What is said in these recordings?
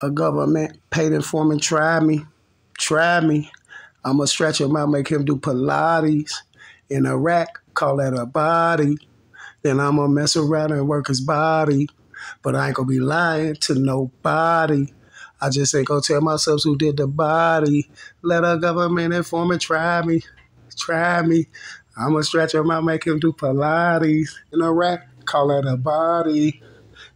A government paid informant try me. Try me. I'ma stretch him out, make him do Pilates. In Iraq, call that a body. Then I'ma mess around and work his body. But I ain't gonna be lying to nobody. I just ain't gonna tell myself who did the body. Let a government informant try me. Try me. I'ma stretch him out, make him do Pilates. In Iraq, call that a body.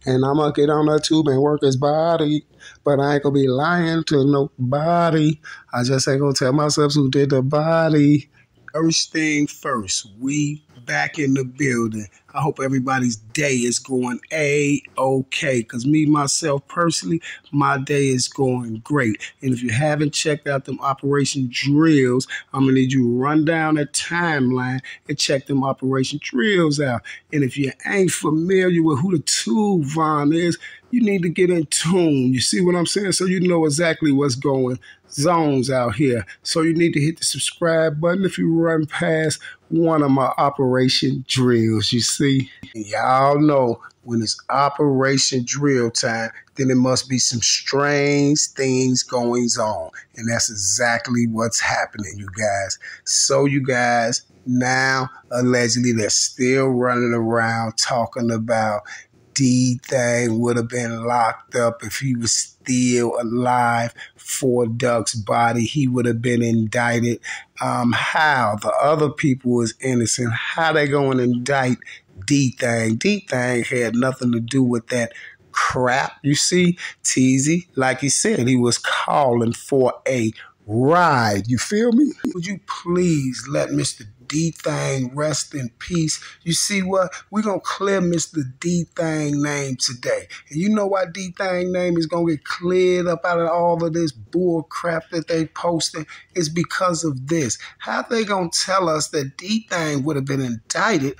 And I'ma get on the tube and work his body. But I ain't gonna be lying to nobody. I just ain't gonna tell myself who did the body. First thing first, we back in the building. I hope everybody's day is going A-okay. Because me, myself, personally, my day is going great. And if you haven't checked out them operation drills, I'm going to need you to run down that timeline and check them operation drills out. And if you ain't familiar with who the DThang is, you need to get in tune. You see what I'm saying? So you know exactly what's going zones out here. So you need to hit the subscribe button if you run past one of my operation drills. You see, y'all know when it's operation drill time, then it must be some strange things going on. And that's exactly what's happening, you guys. So you guys, now allegedly they're still running around talking about DThang would have been locked up if he was still alive for Duck's body. He would have been indicted. How the other people was innocent. How they going to indict DThang? DThang had nothing to do with that crap. You see, Teasy, like he said, he was calling for a ride. You feel me? Would you please let Mr. DThang rest in peace? You see what? We're going to clear Mr. DThang name today. And you know why DThang name is going to get cleared up out of all of this bull crap that they posting? It's because of this. How they going to tell us that DThang would have been indicted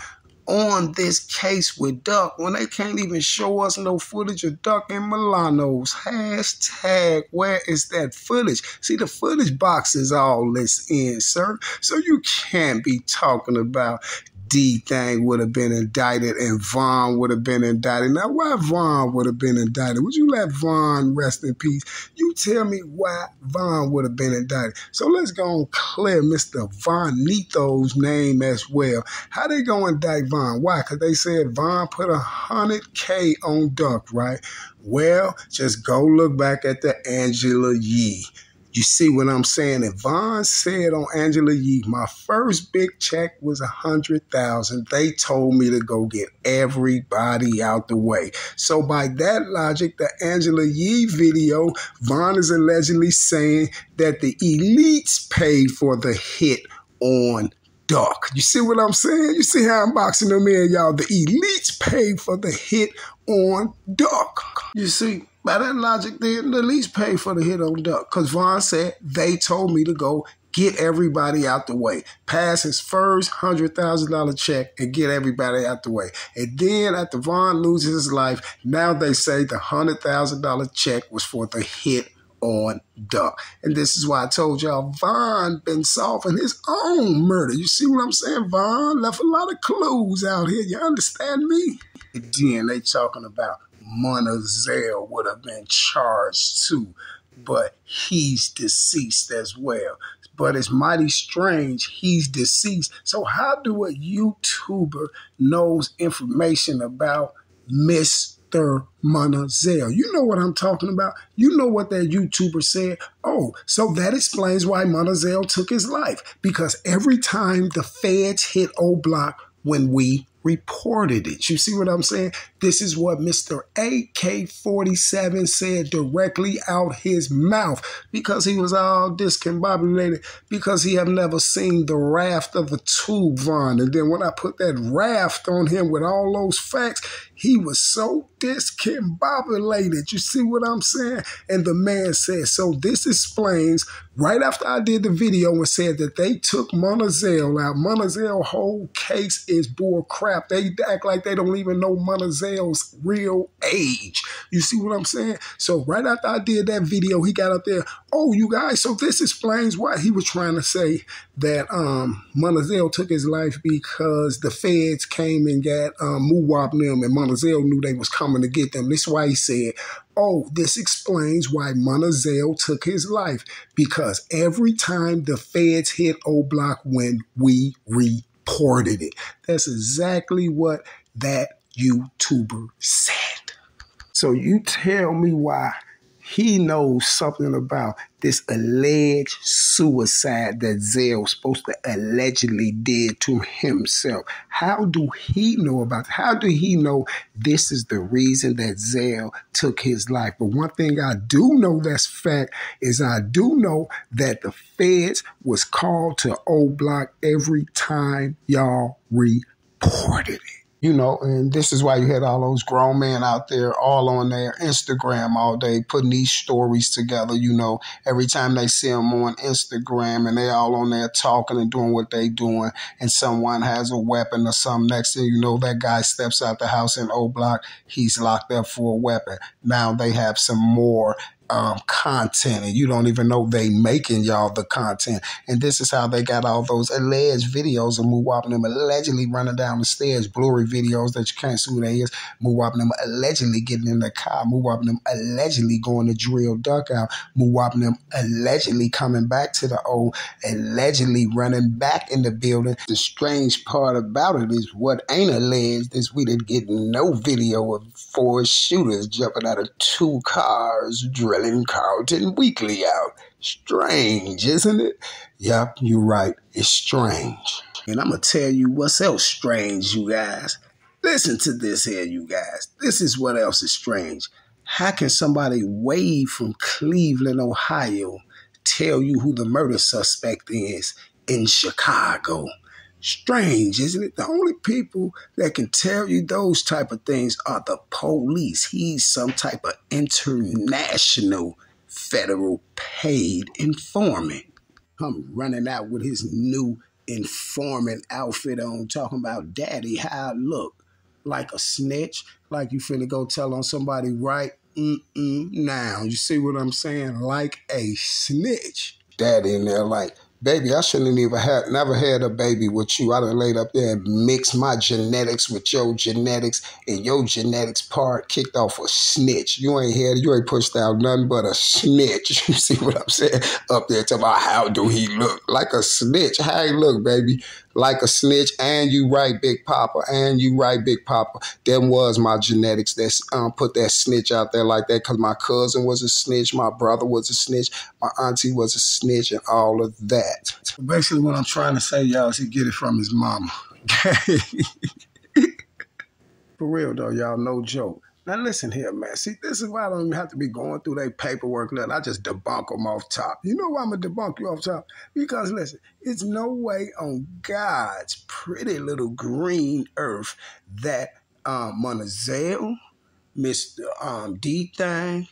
on this case with Duck when they can't even show us no footage of Duck and Milano's? Hashtag, where is that footage? See, the footage box is all this in, sir. So you can't be talking about DThang would have been indicted and Vaughn would have been indicted. Now, why Vaughn would have been indicted? Would you let Vaughn rest in peace? You tell me why Vaughn would have been indicted. So let's go and clear Mr. Vonito's name as well. How they going to indict Vaughn? Why? Because they said Vaughn put $100K on Duck, right? Well, just go look back at the Angela Yee. You see what I'm saying? And Vaughn said on Angela Yee, my first big check was $100,000. They told me to go get everybody out the way. So by that logic, the Angela Yee video, Vaughn is allegedly saying that the elites paid for the hit on Duck. You see what I'm saying? You see how I'm boxing them in, y'all? The elites paid for the hit on Duck. You see? By that logic, then the elites paid for the hit on Duck. Because Vaughn said, they told me to go get everybody out the way. Pass his first $100,000 check and get everybody out the way. And then after Vaughn loses his life, now they say the $100,000 check was for the hit on Duck. And this is why I told y'all Vaughn been solving his own murder. You see what I'm saying? Vaughn left a lot of clues out here. You understand me? And then they talking about Munna Zell would have been charged too, but he's deceased as well. But it's mighty strange he's deceased. So how do a YouTuber knows information about Mr. Munna Zell? You know what I'm talking about. You know what that YouTuber said. Oh, so that explains why Munna Zell took his life. Because every time the feds hit O Block when we reported it. You see what I'm saying? This is what Mr. AK-47 said directly out his mouth because he was all discombobulated because he have never seen the raft of a DThang. And then when I put that raft on him with all those facts, he was so discombobulated. You see what I'm saying? And the man said, so this explains, right after I did the video and said that they took Munna Zell out. Munna Zell's whole case is bull crap. They act like they don't even know Munna Zell's real age. You see what I'm saying? So right after I did that video, he got up there, oh, you guys, so this explains why he was trying to say that Munna Zell took his life because the feds came and got Muwap them and Munna Munna Zell knew they was coming to get them. This is why he said, oh, this explains why Munna Zell took his life. Because every time the feds hit O Block when we reported it. That's exactly what that YouTuber said. So you tell me why he knows something about this alleged suicide that Zell supposed to allegedly did to himself. How do he know about it? How do he know this is the reason that Zell took his life? But one thing I do know that's fact is I do know that the feds was called to O Block every time y'all reported it. You know, and this is why you had all those grown men out there all on their Instagram all day putting these stories together. You know, every time they see them on Instagram and they all on there talking and doing what they doing and someone has a weapon or something, next thing you know, that guy steps out the house in O Block, he's locked up for a weapon. Now they have some more content and you don't even know they making y'all the content. And this is how they got all those alleged videos of Muwap and them allegedly running down the stairs, blurry videos that you can't see who they is. Muwap and them allegedly getting in the car. Muwap and them allegedly going to drill duck out. Muwap and them allegedly coming back to the O, allegedly running back in the building. The strange part about it is what ain't alleged is we didn't get no video of 4 shooters jumping out of 2 cars, drilling Carlton Weekly out. Strange, isn't it? Yep, you're right. It's strange. And I'm going to tell you what's else strange, you guys. Listen to this here, you guys. This is what else is strange. How can somebody way from Cleveland, Ohio, tell you who the murder suspect is in Chicago? Strange, isn't it? The only people that can tell you those type of things are the police. He's some type of international federal paid informant. Come running out with his new informant outfit on, talking about daddy, how I look. Like a snitch, like you finna go tell on somebody right now. You see what I'm saying? Like a snitch. Daddy in there like, baby, I shouldn't even never had a baby with you. I done laid up there and mixed my genetics with your genetics, and your genetics part kicked off a snitch. You ain't pushed out nothing but a snitch. You see what I'm saying? Up there talking about how do he look? Like a snitch. How he look, baby? Like a snitch. And you right, Big Papa. And you right, Big Papa. That was my genetics that put that snitch out there like that, because my cousin was a snitch, my brother was a snitch, my auntie was a snitch, and all of that. Basically what I'm trying to say, y'all, is he get it from his mama. For real though, y'all, no joke. Now listen here, man. See, this is why I don't even have to be going through their paperwork. Nothing. I just debunk them off top. You know why I'm going to debunk you off top? Because listen, it's no way on God's pretty little green earth that Munna Zell, Mr. DThang,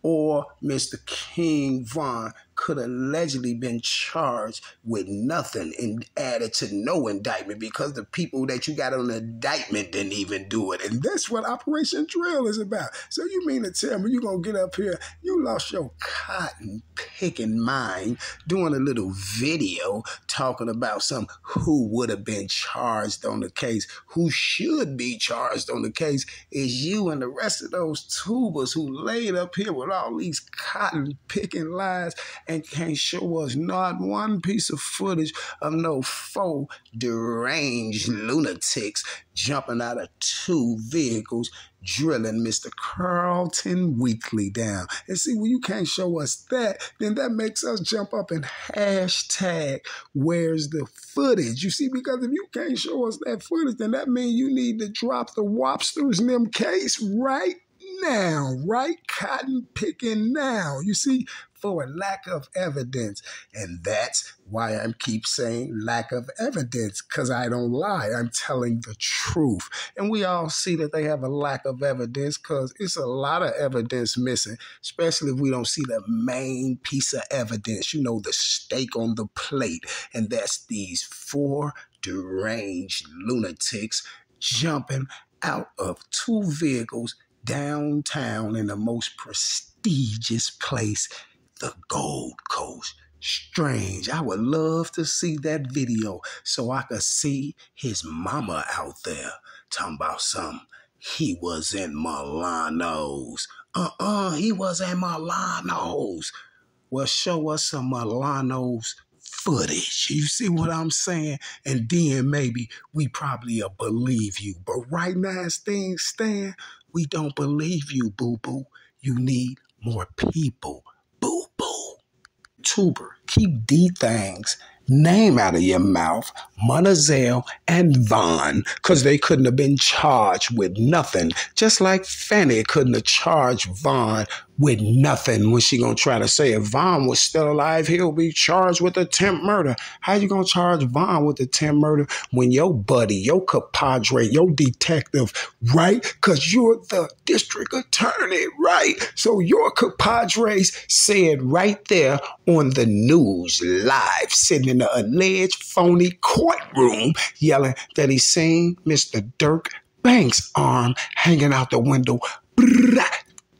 or Mr. King Von could allegedly been charged with nothing and added to no indictment, because the people that you got on the indictment didn't even do it. And that's what Operation Drill is about. So you mean to tell me you're going to get up here, you lost your cotton picking mind doing a little video talking about who would have been charged on the case, who should be charged on the case is you and the rest of those tubers who laid up here with all these cotton picking lies and can't show us not one piece of footage of no 4 deranged lunatics jumping out of 2 vehicles drilling Mr. Carlton Weekly down. And see, when you can't show us that, then that makes us jump up and hashtag where's the footage? You see, because if you can't show us that footage, then that means you need to drop the wobsters in them case right now, right? Cotton picking now. You see, for a lack of evidence. And that's why I keep saying lack of evidence, because I don't lie. I'm telling the truth. And we all see that they have a lack of evidence because it's a lot of evidence missing, especially if we don't see the main piece of evidence, you know, the steak on the plate. And that's these 4 deranged lunatics jumping out of 2 vehicles downtown in the most prestigious place, the Gold Coast. Strange. I would love to see that video so I could see his mama out there talking about something. He was in Milano's. He was in Milano's. Well, show us some Milano's footage. You see what I'm saying? And then maybe we probably believe you. But right now, as things stand, we don't believe you, boo-boo. You need more people, boo-boo. Tuber, keep DThang's name out of your mouth, Munna, Zell, and Von, because they couldn't have been charged with nothing. Just like Fanny couldn't have charged Von with nothing when she gonna try to say if Von was still alive, he'll be charged with attempt murder. How you gonna charge Von with attempt murder when your buddy, your compadre, your detective, right? Because you're the district attorney, right? So your compadres said right there on the news live, sitting in the alleged phony courtroom, yelling that he seen Mr. Dirk Banks' arm hanging out the window,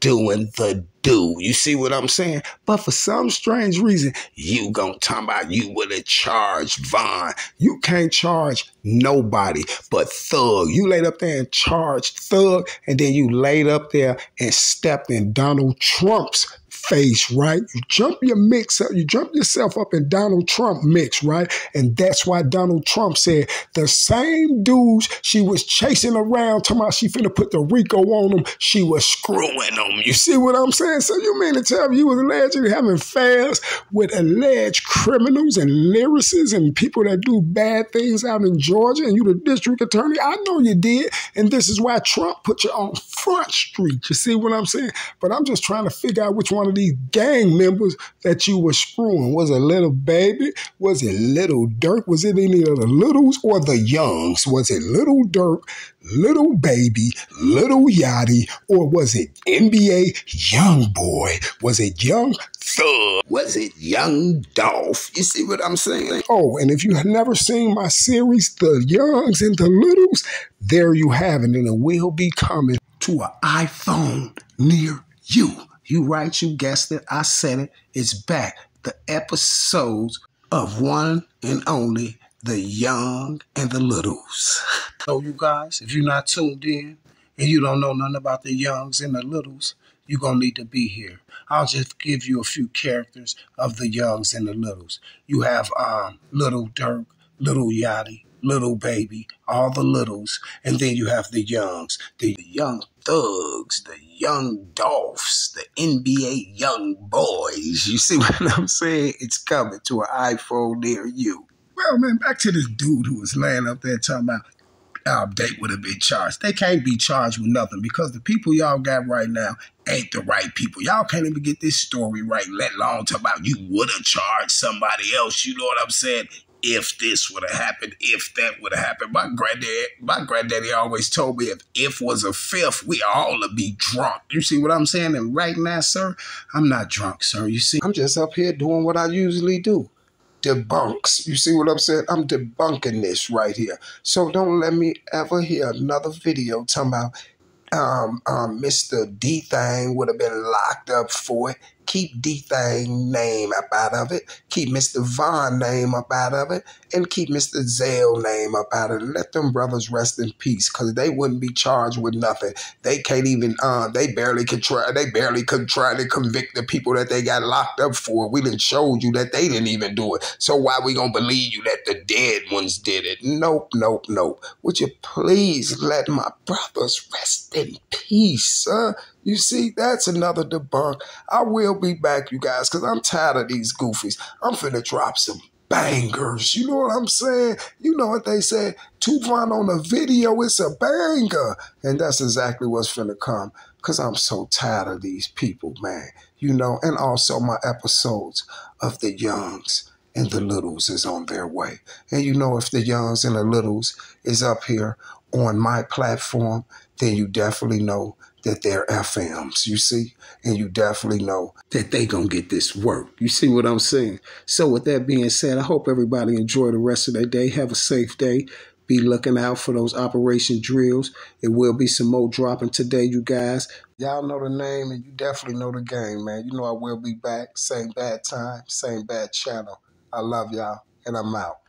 doing the do. You see what I'm saying? But for some strange reason, you gonna talk about you would have charged Von. You can't charge nobody but Thug. You laid up there and charged Thug, and then you laid up there and stepped in Donald Trump's face, right? You jump yourself up in Donald Trump mix, right? And that's why Donald Trump said the same dudes she was chasing around, talking about she finna put the RICO on them, she was screwing them. You see what I'm saying? So you mean to tell me you was allegedly having affairs with alleged criminals and lyricists and people that do bad things out in Georgia, and you the district attorney? I know you did, and this is why Trump put you on Front Street. You see what I'm saying? But I'm just trying to figure out which one of these gang members that you were screwing. Was it Little Baby? Was it Little Dirk? Was it any of the Littles or the Youngs? Was it Little Dirk, Little Baby, Little Yachty, or was it NBA Young Boy? Was it Young Thug? Was it Young Dolph? You see what I'm saying? Oh, and if you have never seen my series, The Youngs and the Littles, there you have it, and it will be coming to an iPhone near you. You right, you guessed it, I said it, it's back. The episodes of one and only The Young and the Littles. So you guys, if you're not tuned in and you don't know nothing about The Youngs and the Littles, you're going to need to be here. I'll just give you a few characters of The Youngs and the Littles. You have Little Dirk, Little Yachty, Little Baby, all the Littles, and then you have the Youngs, the Young Thugs, the Young Dolphs, the NBA Young Boys. You see what I'm saying? It's coming to an iPhone near you. Well, man, back to this dude who was laying up there talking about they would have been charged. They can't be charged with nothing because the people y'all got right now ain't the right people. Y'all can't even get this story right, let alone talk about you would have charged somebody else. You know what I'm saying? If this would have happened, if that would have happened. My granddaddy always told me if was a fifth, we all would be drunk. You see what I'm saying? And right now, sir, I'm not drunk, sir. You see, I'm just up here doing what I usually do. Debunks. You see what I'm saying? I'm debunking this right here. So don't let me ever hear another video talking about Mr. DThang would have been locked up for it. Keep DThang name up out of it. Keep Mr. Von name up out of it. And keep Mr. Zell name up out of it. Let them brothers rest in peace, because they wouldn't be charged with nothing. They can't even, they barely could try to convict the people that they got locked up for. We done showed you that they didn't even do it. So why we gonna believe you that the dead ones did it? Nope, nope, nope. Would you please let my brothers rest in peace, sir? You see, that's another debunk. I will be back, you guys, because I'm tired of these goofies. I'm finna drop some bangers. You know what I'm saying? You know what they say? Tufan on a video, it's a banger. And that's exactly what's finna come, because I'm so tired of these people, man. You know, and also my episodes of The Youngs and the Littles is on their way. And you know, if The Youngs and the Littles is up here on my platform, then you definitely know that they're FMs, you see? And you definitely know that they gonna get this work. You see what I'm saying? So with that being said, I hope everybody enjoy the rest of their day. Have a safe day. Be looking out for those operation drills. It will be some more dropping today, you guys. Y'all know the name and you definitely know the game, man. You know I will be back. Same bad time, same bad channel. I love y'all, and I'm out.